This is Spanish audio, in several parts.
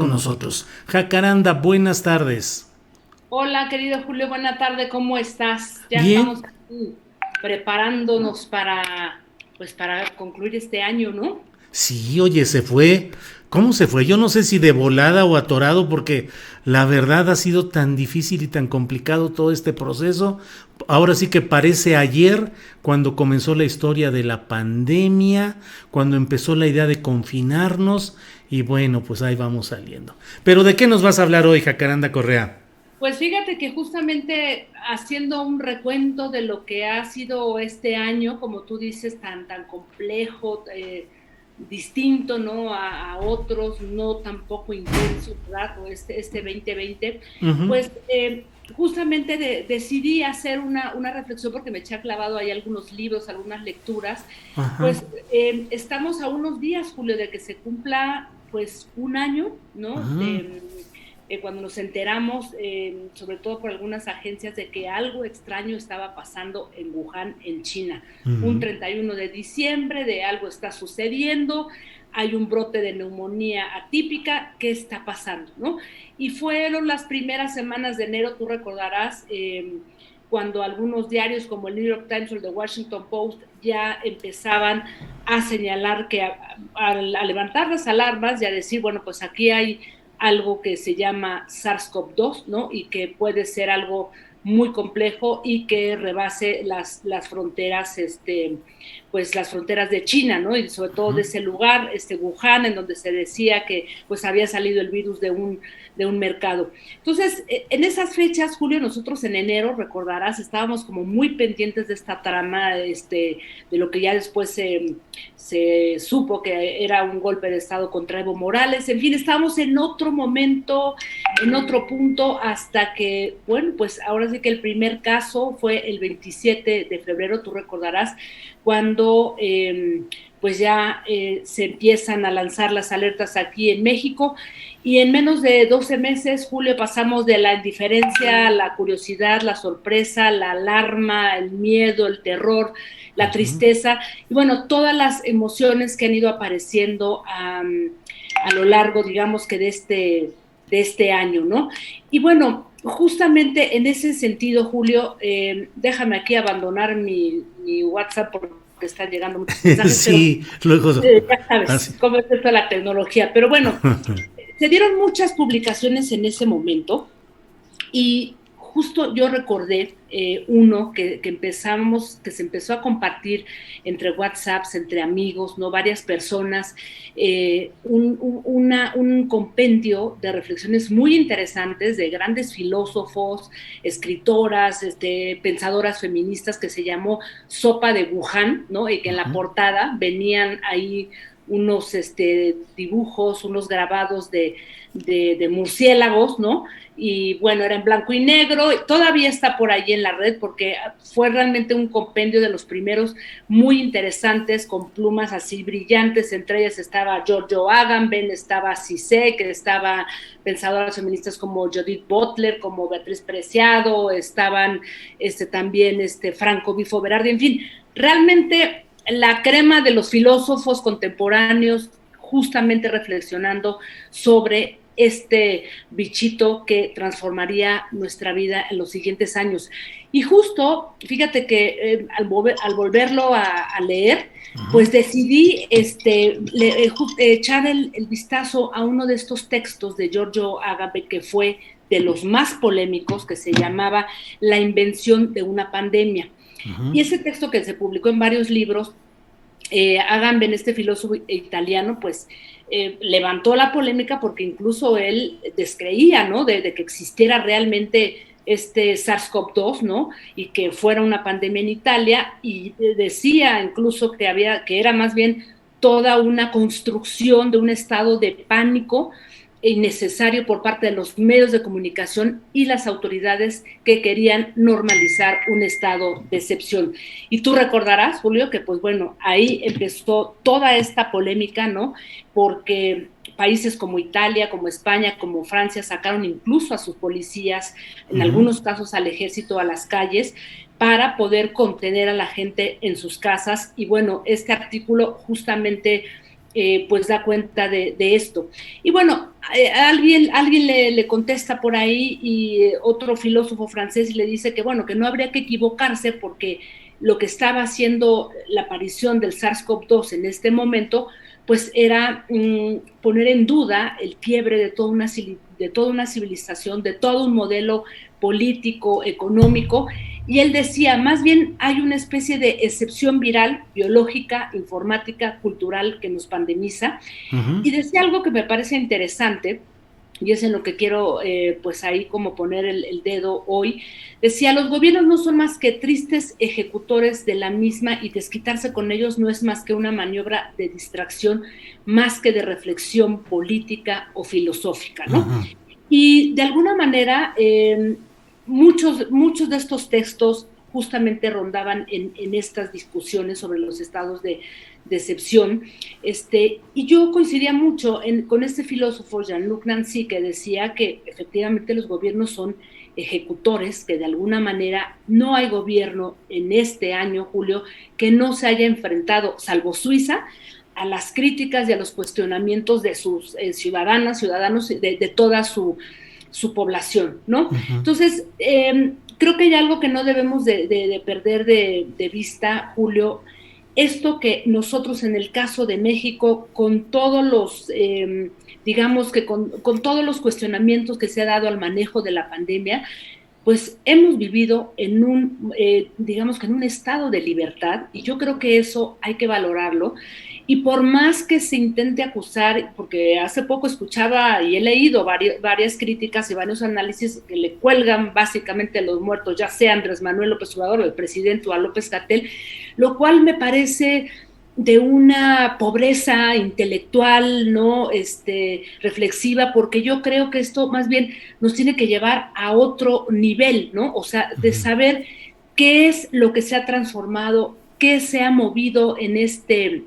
Con nosotros. Jacaranda, buenas tardes. Hola, querido Julio, buena tarde, ¿cómo estás? Ya estamos Bien, aquí preparándonos para concluir este año, ¿no? sí, oye, se fue. ¿Cómo se fue? Yo no sé si de volada o atorado, porque la verdad ha sido tan difícil y tan complicado todo este proceso. Ahora sí que parece ayer cuando comenzó la historia de la pandemia, cuando empezó la idea de confinarnos, y bueno, pues ahí vamos saliendo. Pero ¿de qué nos vas a hablar hoy, Jacaranda Correa? Pues fíjate que justamente haciendo un recuento de lo que ha sido este año, como tú dices, tan complejo, distinto, ¿no? A otros, no tampoco intenso, ¿verdad? O este 2020, Ujú. pues justamente decidí hacer una reflexión porque me eché clavado ahí algunos libros, algunas lecturas. Ajá. Pues estamos a unos días, Julio, de que se cumpla pues un año, ¿no? Ah. Cuando nos enteramos, sobre todo por algunas agencias, de que algo extraño estaba pasando en Wuhan, en China. Un Ujú. 31 de diciembre de algo está sucediendo, hay un brote de neumonía atípica, ¿qué está pasando? ¿No? Y fueron las primeras semanas de enero, tú recordarás, cuando algunos diarios como el New York Times o el The Washington Post ya empezaban a señalar que a levantar las alarmas y a decir, bueno, pues aquí hay algo que se llama SARS-CoV-2, ¿no? Y que puede ser algo muy complejo y que rebase las fronteras, pues las fronteras de China, ¿no? Y sobre todo de ese lugar, Wuhan, en donde se decía que pues había salido el virus de un mercado. Entonces, en esas fechas, Julio, nosotros en enero, recordarás, estábamos como muy pendientes de esta trama, de lo que ya después se supo que era un golpe de Estado contra Evo Morales. En fin, estábamos en otro momento, en otro punto, hasta que, bueno, pues ahora sí que el primer caso fue el 27 de febrero, tú recordarás, cuando pues ya se empiezan a lanzar las alertas aquí en México, y en menos de 12 meses, Julio, pasamos de la indiferencia, la curiosidad, la sorpresa, la alarma, el miedo, el terror, la Ujú. tristeza, y bueno, todas las emociones que han ido apareciendo a lo largo, digamos que de este año, ¿no? Y bueno, justamente en ese sentido, Julio, déjame aquí abandonar mi WhatsApp porque están llegando muchos mensajes, pero Sí, luego ya sabes así. cómo es esto de la tecnología. Pero bueno, se dieron muchas publicaciones en ese momento y justo yo recordé uno que se empezó a compartir entre WhatsApps, entre amigos, ¿no? Varias personas, un compendio de reflexiones muy interesantes de grandes filósofos, escritoras, pensadoras feministas, que se llamó Sopa de Wuhan, ¿no? Y que en la Ujú. portada venían ahí unos dibujos, unos grabados de murciélagos, ¿no? Y bueno, era en blanco y negro, todavía está por ahí en la red porque fue realmente un compendio de los primeros muy interesantes, con plumas así brillantes. Entre ellas estaba Giorgio Agamben, estaba Zizek, estaba pensadoras feministas como Judith Butler, como Beatriz Preciado, estaban también Franco Bifo Berardi, en fin, realmente la crema de los filósofos contemporáneos, justamente reflexionando sobre este bichito que transformaría nuestra vida en los siguientes años. Y justo, fíjate que al volverlo a leer, pues decidí echar el vistazo a uno de estos textos de Giorgio Agamben, que fue de los más polémicos, que se llamaba La invención de una pandemia. Ujú. Y ese texto, que se publicó en varios libros, Agamben, este filósofo italiano, pues levantó la polémica porque incluso él descreía, ¿no? De que existiera realmente este SARS-CoV-2, ¿no? Y que fuera una pandemia en Italia, y decía incluso que era más bien toda una construcción de un estado de pánico innecesario por parte de los medios de comunicación y las autoridades que querían normalizar un estado de excepción. Y tú recordarás, Julio, que pues bueno, ahí empezó toda esta polémica, ¿no? Porque países como Italia, como España, como Francia sacaron incluso a sus policías, en Ujú. algunos casos al ejército, a las calles, para poder contener a la gente en sus casas. Y bueno, este artículo justamente pues da cuenta de esto. Y bueno, alguien le contesta por ahí y otro filósofo francés le dice que bueno, que no habría que equivocarse porque lo que estaba haciendo la aparición del SARS-CoV-2 en este momento, pues era poner en duda el quiebre de toda una civilización, de todo un modelo político, económico, y él decía, más bien hay una especie de excepción viral, biológica, informática, cultural que nos pandemiza, y decía algo que me parece interesante, y es en lo que quiero pues ahí como poner el dedo hoy, decía, los gobiernos no son más que tristes ejecutores de la misma y desquitarse con ellos no es más que una maniobra de distracción, más que de reflexión política o filosófica, ¿no? Ajá. Y de alguna manera, muchos de estos textos justamente rondaban en estas discusiones sobre los estados de excepción, y yo coincidía mucho con este filósofo Jean-Luc Nancy, que decía que efectivamente los gobiernos son ejecutores, que de alguna manera no hay gobierno en este año, Julio, que no se haya enfrentado, salvo Suiza, a las críticas y a los cuestionamientos de sus ciudadanos, de toda su población, ¿no? Ajá. Entonces, creo que hay algo que no debemos de perder de vista, Julio, esto que nosotros en el caso de México, con todos los, digamos que con todos los cuestionamientos que se ha dado al manejo de la pandemia, pues hemos vivido en digamos que en un estado de libertad, y yo creo que eso hay que valorarlo. Y por más que se intente acusar, porque hace poco escuchaba y he leído varias críticas y varios análisis que le cuelgan básicamente a los muertos, ya sea Andrés Manuel López Obrador o el presidente o a López-Gatell, lo cual me parece de una pobreza intelectual, ¿no? Reflexiva, porque yo creo que esto más bien nos tiene que llevar a otro nivel, ¿no? O sea, de saber qué es lo que se ha transformado, qué se ha movido en este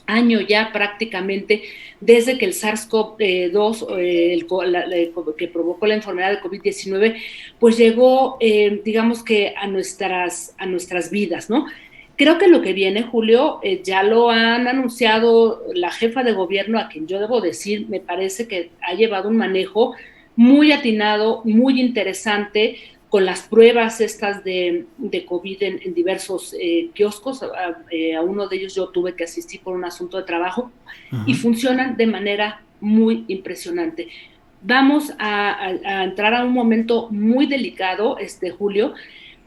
año ya prácticamente, desde que el SARS-CoV-2, que provocó la enfermedad de COVID-19, pues llegó, digamos que a nuestras vidas, ¿no? Creo que lo que viene, Julio, ya lo han anunciado la jefa de gobierno, a quien yo debo decir, me parece que ha llevado un manejo muy atinado, muy interesante, con las pruebas estas de COVID en diversos kioscos. A uno de ellos yo tuve que asistir por un asunto de trabajo y funcionan de manera muy impresionante. Vamos a entrar a un momento muy delicado, Julio,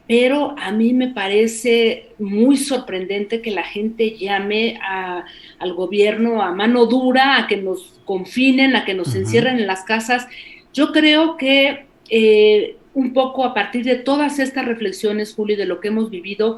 pero a mí me parece muy sorprendente que la gente llame al gobierno a mano dura, a que nos confinen, a que nos encierren en las casas. Yo creo que un poco a partir de todas estas reflexiones, Julio, de lo que hemos vivido,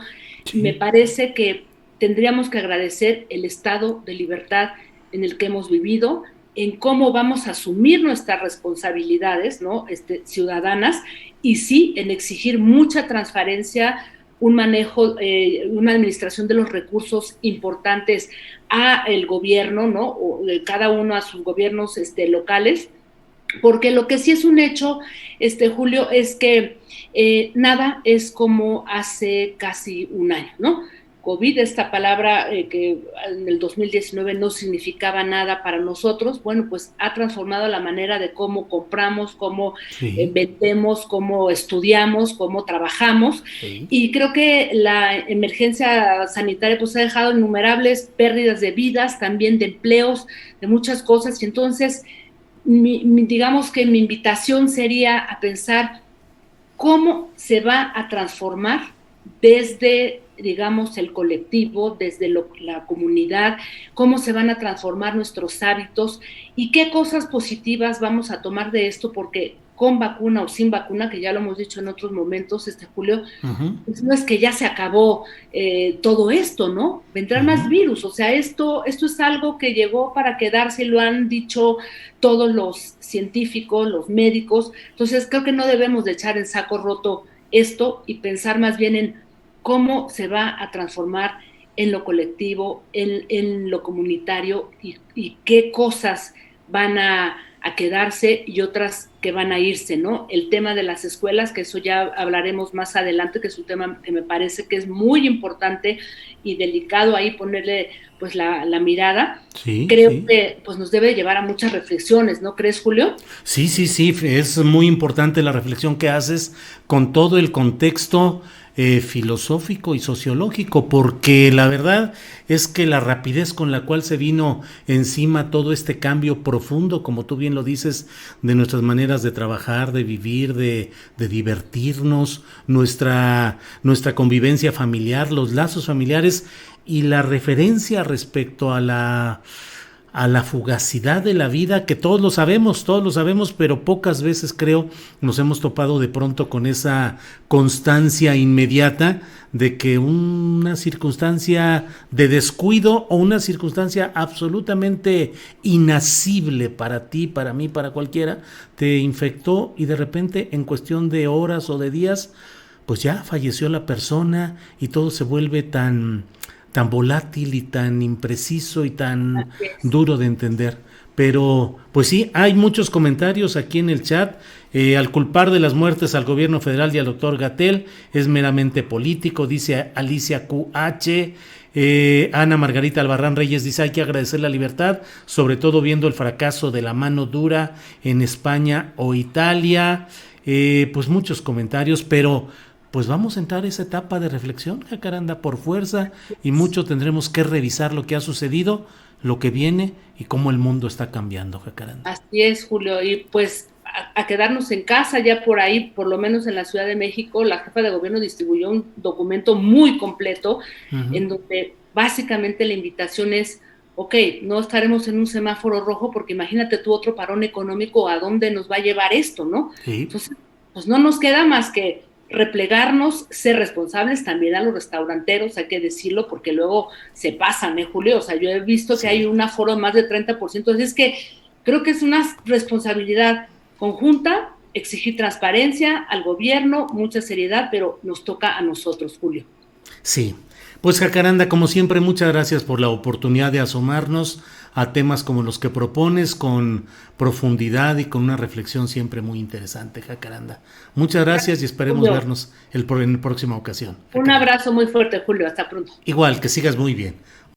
me Sí. parece que tendríamos que agradecer el estado de libertad en el que hemos vivido, en cómo vamos a asumir nuestras responsabilidades, ¿no? Ciudadanas, y sí, en exigir mucha transparencia, un manejo, una administración de los recursos importantes a el gobierno, ¿no? O de cada uno a sus gobiernos locales, porque lo que sí es un hecho, Julio, es que nada es como hace casi un año, ¿no? COVID, esta palabra que en el 2019 no significaba nada para nosotros, bueno, pues ha transformado la manera de cómo compramos, cómo Sí. vendemos, cómo estudiamos, cómo trabajamos, Sí. y creo que la emergencia sanitaria pues ha dejado innumerables pérdidas de vidas, también de empleos, de muchas cosas, y entonces digamos que mi invitación sería a pensar cómo se va a transformar desde, digamos, el colectivo, desde la comunidad, cómo se van a transformar nuestros hábitos y qué cosas positivas vamos a tomar de esto, porque con vacuna o sin vacuna, que ya lo hemos dicho en otros momentos, Julio, pues no es que ya se acabó todo esto, ¿no? Vendrán más virus, o sea, esto es algo que llegó para quedarse, lo han dicho todos los científicos, los médicos, entonces creo que no debemos de echar en saco roto esto y pensar más bien en cómo se va a transformar en lo colectivo, en lo comunitario y qué cosas van a a quedarse y otras que van a irse, ¿no? El tema de las escuelas, que eso ya hablaremos más adelante, que es un tema que me parece que es muy importante y delicado ahí ponerle pues la mirada. Sí, Creo sí. que pues nos debe llevar a muchas reflexiones, ¿no crees, Julio? Sí, sí, sí, es muy importante la reflexión que haces con todo el contexto filosófico y sociológico, porque la verdad es que la rapidez con la cual se vino encima todo este cambio profundo, como tú bien lo dices, de nuestras maneras de trabajar, de vivir, de divertirnos, nuestra convivencia familiar, los lazos familiares y la referencia respecto a la fugacidad de la vida, que todos lo sabemos, pero pocas veces creo nos hemos topado de pronto con esa constancia inmediata de que una circunstancia de descuido o una circunstancia absolutamente inasible para ti, para mí, para cualquiera, te infectó y de repente en cuestión de horas o de días, pues ya falleció la persona y todo se vuelve tan volátil y tan impreciso y tan Así es. duro de entender. Pero, pues sí, hay muchos comentarios aquí en el chat. Al culpar de las muertes al gobierno federal y al doctor Gatell es meramente político, dice Alicia QH. Ana Margarita Albarrán Reyes dice: hay que agradecer la libertad, sobre todo viendo el fracaso de la mano dura en España o Italia. Pues muchos comentarios, pero pues vamos a entrar a esa etapa de reflexión, Jacaranda, por fuerza, y mucho tendremos que revisar lo que ha sucedido, lo que viene y cómo el mundo está cambiando, Jacaranda. Así es, Julio, y pues a quedarnos en casa. Ya por ahí, por lo menos en la Ciudad de México, la jefa de gobierno distribuyó un documento muy completo en donde básicamente la invitación es: ok, no estaremos en un semáforo rojo porque imagínate tú otro parón económico, ¿a dónde nos va a llevar esto, no? Sí, Entonces, pues no nos queda más que replegarnos, ser responsables también a los restauranteros, hay que decirlo, porque luego se pasan, Julio? O sea, yo he visto que hay sí. un aforo de más de 30%, así es que creo que es una responsabilidad conjunta exigir transparencia al gobierno, mucha seriedad, pero nos toca a nosotros, Julio. Sí, pues Jacaranda, como siempre, muchas gracias por la oportunidad de asomarnos a temas como los que propones con profundidad y con una reflexión siempre muy interesante, Jacaranda. Muchas gracias y esperemos Julio, vernos en próxima ocasión, un Jacaranda. abrazo muy fuerte, Julio, hasta pronto. Igual, que sigas muy bien.